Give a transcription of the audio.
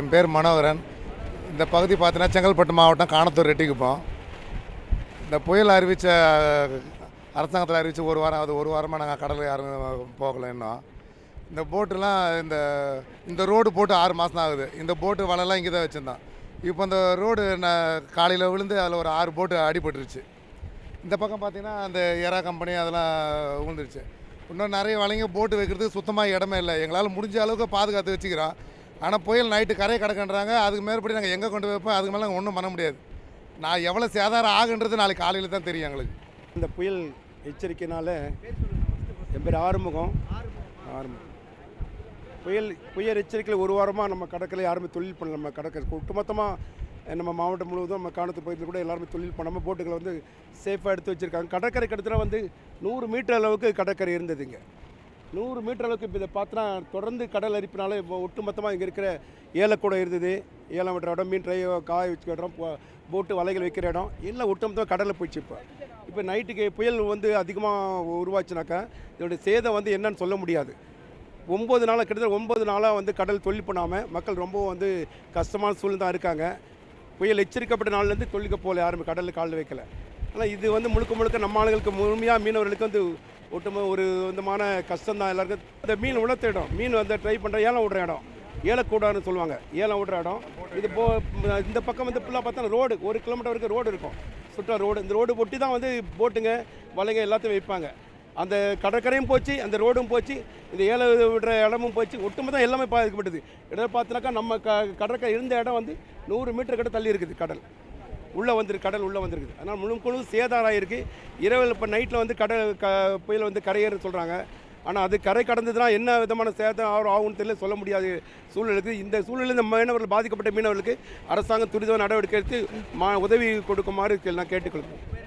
என் பேர் மனோகரன். இந்த பகுதி பார்த்தீங்கன்னா செங்கல்பட்டு மாவட்டம் காணத்தூர் ரெட்டிக்குப்போம். இந்த புயல் அறிவித்த அரசாங்கத்தில் அறிவித்து ஒரு வாரமாக நாங்கள் கடலில் யாரும் போகலை இன்னும். இந்த போட்டுலாம் இந்த ரோடு போட்டு 6 மாதம் தான் ஆகுது. இந்த போட்டு வலைலாம் இங்கே தான் வச்சுருந்தோம். இப்போ இந்த ரோடு காலையில் விழுந்து அதில் ஒரு 6 போட்டு அடிபட்டுருச்சு. இந்த பக்கம் பார்த்திங்கன்னா அந்த எரா கம்பெனி அதெல்லாம் விழுந்துருச்சு. இன்னும் நிறைய வலைங்க போட்டு வைக்கிறதுக்கு சுத்தமாக இடமே இல்லை. எங்களால் முடிஞ்ச அளவுக்கு பாதுகாத்து வச்சுக்கிறோம். ஆனால் புயல் நைட்டு கரையை கடக்கின்றாங்க. அதுக்கு மேற்படி நாங்கள் எங்கே கொண்டு வைப்போம், அதுக்கு மேலே நாங்கள் ஒன்றும் பண்ண முடியாது. நான் எவ்வளோ சேதாரம் ஆகுன்றது நாளைக்கு காலையில் தான் தெரியும் எங்களுக்கு. இந்த புயல் எச்சரிக்கையினால என் பேர் ஆறுமுகம். புயல் எச்சரிக்கையில் ஒரு வாரமாக நம்ம கடற்கரை யாருமே தொழில் பண்ணல. நம்ம கடற்கரை ஒட்டுமொத்தமாக நம்ம மாவட்டம் முழுவதும் நம்ம காணத்து பகுதியில் கூட எல்லாருமே தொழில் பண்ணாமல் போட்டுகளை வந்து சேஃபாக எடுத்து வச்சுருக்காங்க. கடற்கரை கிட்டத்தட்ட வந்து 100 மீட்டர் அளவுக்கு கடற்கரை இருந்ததுங்க. 100 மீட்டர் அளவுக்கு இப்போ இதை பார்த்தா தொடர்ந்து கடல் அரிப்பினால இப்போ ஒட்டுமொத்தமாக இங்கே இருக்கிற ஏலக்கூடம் இருந்தது, ஏலம் விடுற இடம், மீன் ட்ரை காய வச்சுக்கிற இடம், போட்டு வலைகள் வைக்கிற இடம் எல்லாம் ஒட்டுமொத்தமாக கடலில் போயிடுச்சு. இப்போ நைட்டுக்கு புயல் வந்து அதிகமாக உருவாச்சுனாக்கா இதோடைய சேதம் வந்து என்னன்னு சொல்ல முடியாது. 9 நாளாக கிட்டத்தட்ட 9 நாளாக வந்து கடல் தொழில் பண்ணாமல் மக்கள் ரொம்ப வந்து கஷ்டமான சூழ்நிலை தான் இருக்காங்க. புயல் எச்சரிக்கப்பட்ட நாள்லேருந்து தொழிலுக்கு போகல, யாருமே கடலில் கால் வைக்கல. ஆனால் இது வந்து முழுக்க நம்ம ஆளுங்களுக்கு முழுமையாக மீனவர்களுக்கு வந்து ஒரு விதமான கஷ்டம் தான் எல்லாருக்கும். இந்த மீன் உணர்த்த இடம், மீன் வந்து ட்ரை பண்ணுற ஏலம் விடுற இடம், ஏலக்கூடான்னு சொல்லுவாங்க, ஏலம் விடுற இடம். இது இந்த பக்கம் வந்து ஃபுல்லாக பார்த்தா ரோடு 1 கிலோமீட்டர் வரைக்கும் ரோடு இருக்கும், சுற்றா ரோடு. இந்த ரோடு ஒட்டி தான் வந்து போட்டுங்க வலைங்க எல்லாத்தையும் வைப்பாங்க. அந்த கடற்கரையும் போச்சு, அந்த ரோடும் போச்சு, இந்த ஏல விடுற இடமும் போச்சு, ஒட்டுமொத்தம் எல்லாமே பாதிக்கப்பட்டது. இடம் பார்த்தினாக்கா நம்ம கடற்கரை இருந்த இடம் வந்து 100 மீட்டர் கிட்ட தள்ளி இருக்குது. கடல் உள்ளே வந்துருக்குது. அதனால் முழு சேதாரம் இருக்குது. இரவில் இப்போ நைட்டில் வந்து புயல் வந்து கரையேறுன்னு சொல்கிறாங்க. ஆனால் அது கரை கடந்ததுன்னா என்ன விதமான சேதம் ஆகும்னு தெரியல, சொல்ல முடியாது சூழ்நிலைக்கு. இந்த சூழ்நிலை இந்த மீனவர்கள் பாதிக்கப்பட்ட மீனவர்களுக்கு அரசாங்கம் துரித நடவடிக்கை எடுத்து உதவி கொடுக்குமாறு நான் கேட்டுக்கொள்கிறேன்.